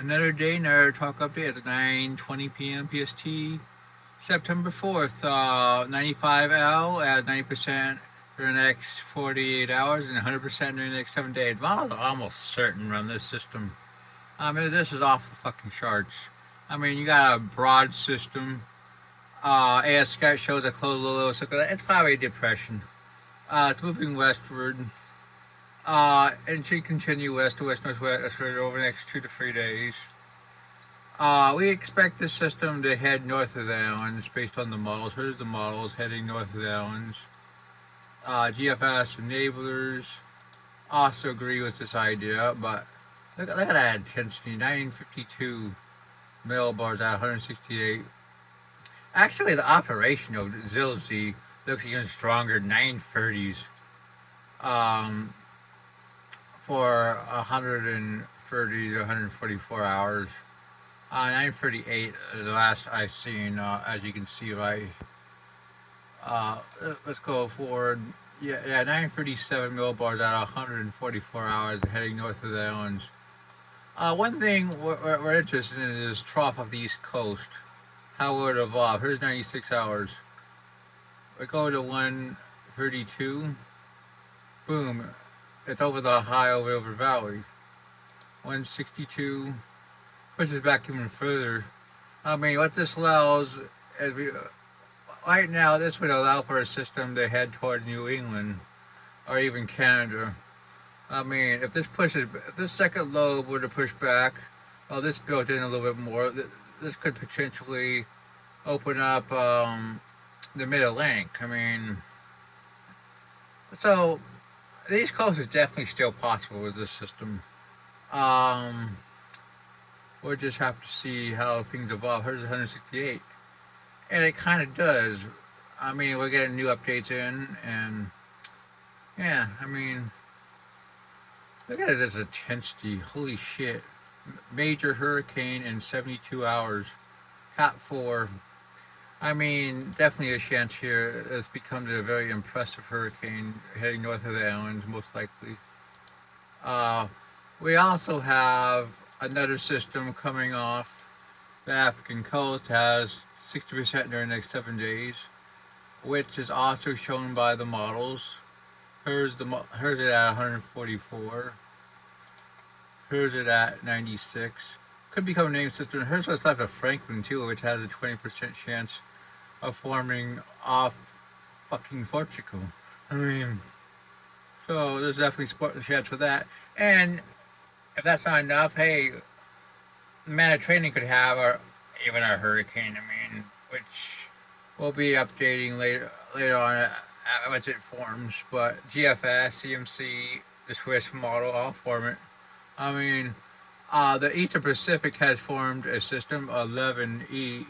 Another day, another talk update. It's 9:20 p.m. PST, September 4th. 95L at 90% for the next 48 hours and 100% during the next 7 days. Well, I'm almost certain run this system. This is off the fucking charts. You got a broad system. AS Scout shows a closed little circle. It's probably a depression. It's moving westward. And should continue west to west northwest over the next 2 to 3 days. We expect the system to head north of the islands based on the models. Here's the models heading north of the islands. GFS enablers also agree with this idea, but look at that intensity, 952 millibars at 168. Actually, the operation of ZILZ looks even stronger, 930s for 130 to 144 hours. 938 is the last I've seen, as you can see, right? Let's go forward. Yeah, 937 millibars at 144 hours heading north of the islands. One thing we're interested in is trough of the East Coast. How will it evolve? Here's 96 hours. We go to 132. Boom. It's over the Ohio River Valley. 162. Pushes back even further. What this allows is right now, this would allow for a system to head toward New England or even Canada. If this second lobe were to push back, well, this built in a little bit more. This could potentially open up the Mid-Atlantic. So the East Coast is definitely still possible with this system. We'll just have to see how things evolve. Here's 168. And it kind of does. We're getting new updates in, and yeah, look at this intensity. Holy shit. Major hurricane in 72 hours. Cat 4. Definitely a chance here. It's become a very impressive hurricane heading north of the islands, most likely. We also have another system coming off the African coast, has 60% during the next 7 days, which is also shown by the models. Here's it at 144. Here's it at 96. Could become a name system. Here's what's left of Franklin too, which has a 20% chance of forming off fucking Portugal. So there's definitely a chance for that. And if that's not enough, hey, the Mediterranean could have even a hurricane. Which we'll be updating later on once it forms. But GFS, CMC, the Swiss model all form it. The Eastern Pacific has formed a system 11E.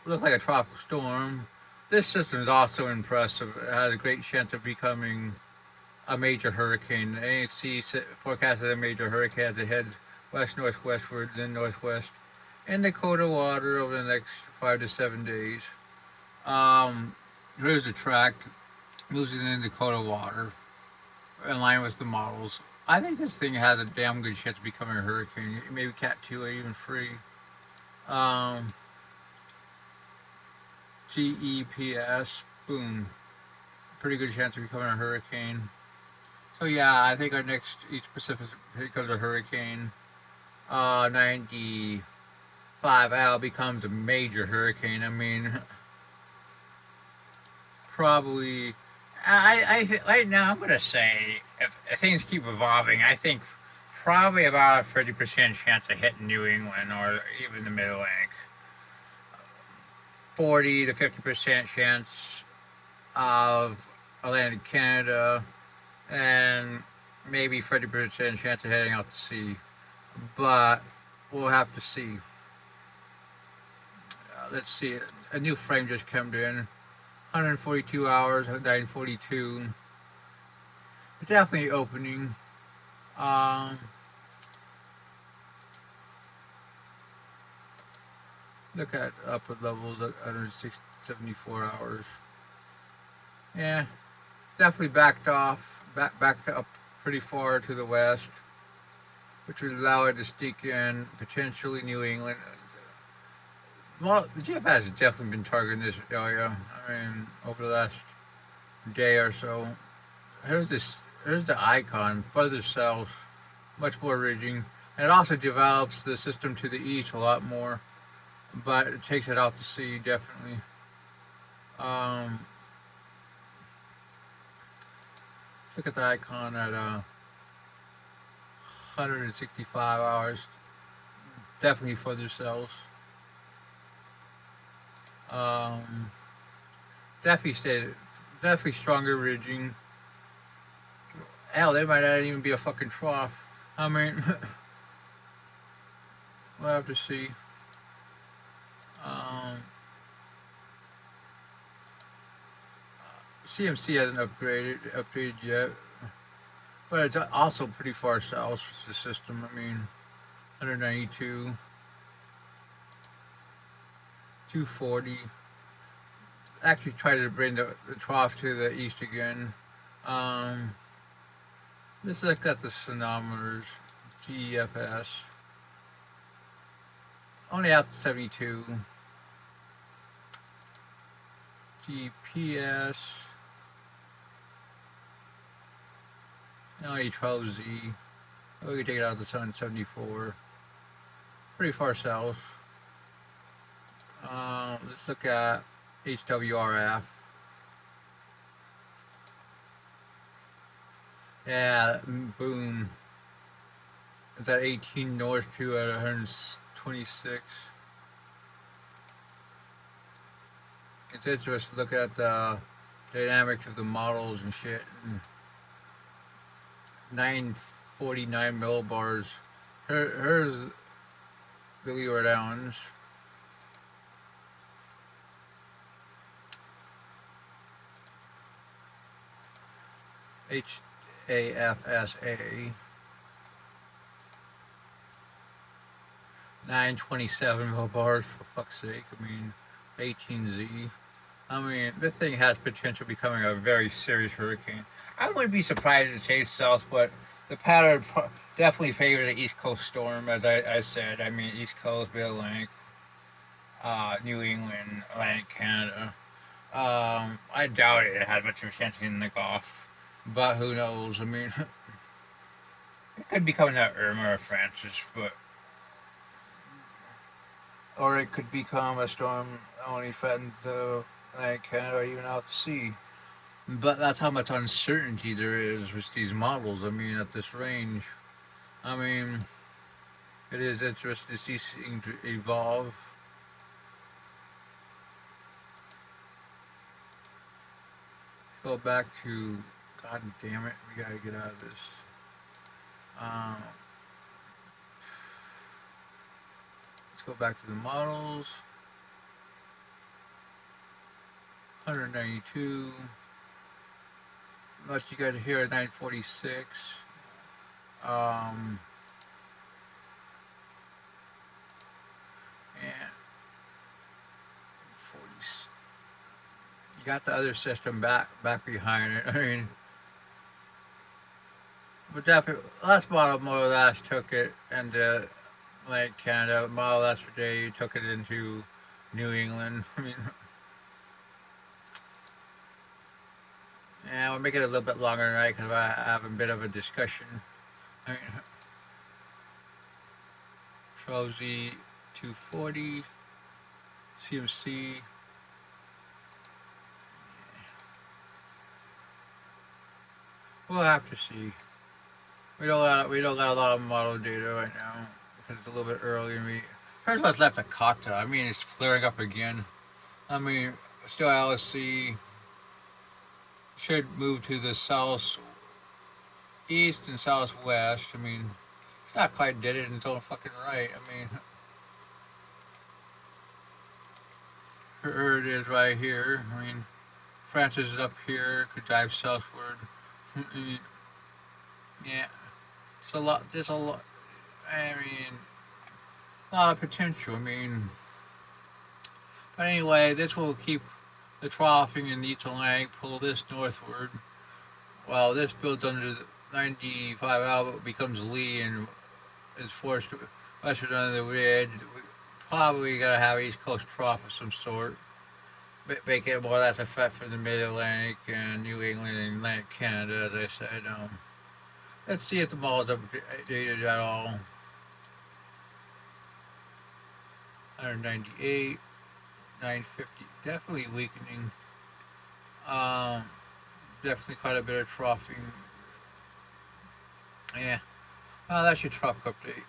Looks like a tropical storm. This system is also impressive. It has a great chance of becoming a major hurricane. The ANC forecasts a major hurricane as it heads west-northwestward, then northwest, in Dakota water over the next 5 to 7 days. Here's the track. Moves it in Dakota water, in line with the models. I think this thing has a damn good chance of becoming a hurricane. Maybe Cat 2 or even 3. GEPS, boom. Pretty good chance of becoming a hurricane. So yeah, I think our next East Pacific becomes a hurricane. 95L becomes a major hurricane. Probably. I right now I'm gonna say if things keep evolving, I think probably about a 30% chance of hitting New England or even the Mid-Atlantic. 40 to 50% chance of Atlantic Canada, and maybe 30% chance of heading out to sea. But we'll have to see. Let's see. A new frame just came in. 142 hours, 942. It's definitely opening. Look at upper levels at 174 hours. Yeah, definitely backed off, backed up pretty far to the west. which would allow it to stick in potentially New England. Well, the GFS has definitely been targeting this area. I mean, over the last day or so. Here's this. Here's the icon further south, much more ridging, and it also develops the system to the east a lot more, but it takes it out to sea definitely. Um, look at the icon at 165 hours. Definitely further south. Um, definitely stronger ridging. Hell, there might not even be a fucking trough. I mean, we'll have to see. Um, CMC hasn't upgraded yet, but it's also pretty far south. The system. I mean, 192, 240. Actually, try to bring the trough to the east again. Um, let's look at the sonometers. GFS. Only out to 72. GPS. Only 12Z. Oh, we can take it out to 774. Pretty far south. Let's look at HWRF. Yeah, boom. It's at 18 north to at 126. It's interesting to look at the dynamics of the models and shit. And 949 millibars. Here's the Leeward Islands. HAFSA. 927 millibars, for fuck's sake. I mean, 18Z. I mean, this thing has potential becoming a very serious hurricane. I wouldn't be surprised if it stays south, but the pattern definitely favors the East Coast storm, as I said. I mean, East Coast, Mid-Atlantic, New England, Atlantic Canada. I doubt it has much of a chance in the Gulf, but who knows? I mean, it could become that Irma or Francis, but or it could become a storm only threatened the Atlantic Canada or even out to sea. But that's how much uncertainty there is with these models. I mean, at this range, I mean, it is interesting to see things evolve. Let's go back to, God damn it, we gotta get out of this. Let's go back to the models. 192. What you got here at 946. And you got the other system back behind it. I mean, but definitely last model more or less took it into like Canada. Model last day took it into New England. I mean, yeah, we'll make it a little bit longer tonight because I have a bit of a discussion. I mean, Trozy 240, CMC. We'll have to see. We don't got a lot of model data right now because it's a little bit early. First of all, it's left at Kata. I mean, it's flaring up again. I mean, still LSC should move to the southeast and southwest. I mean, it's not quite did it until fucking right. I mean, here it is right here. I mean, Francis is up here, could dive southward. I mean, yeah, it's a lot. There's a lot. I mean, a lot of potential. I mean, but anyway, this will keep the troughing in the East Atlantic, pull this northward. While this builds under the 95 Alpha, becomes Lee and is forced western under the ridge. We probably got to have East Coast trough of some sort. Make it more or less a threat for the Mid Atlantic and New England and Atlantic Canada, as I said. Let's see if the ball's updated at all. 198, 950, definitely weakening. Definitely quite a bit of troughing. Yeah. Well, that's your trough update.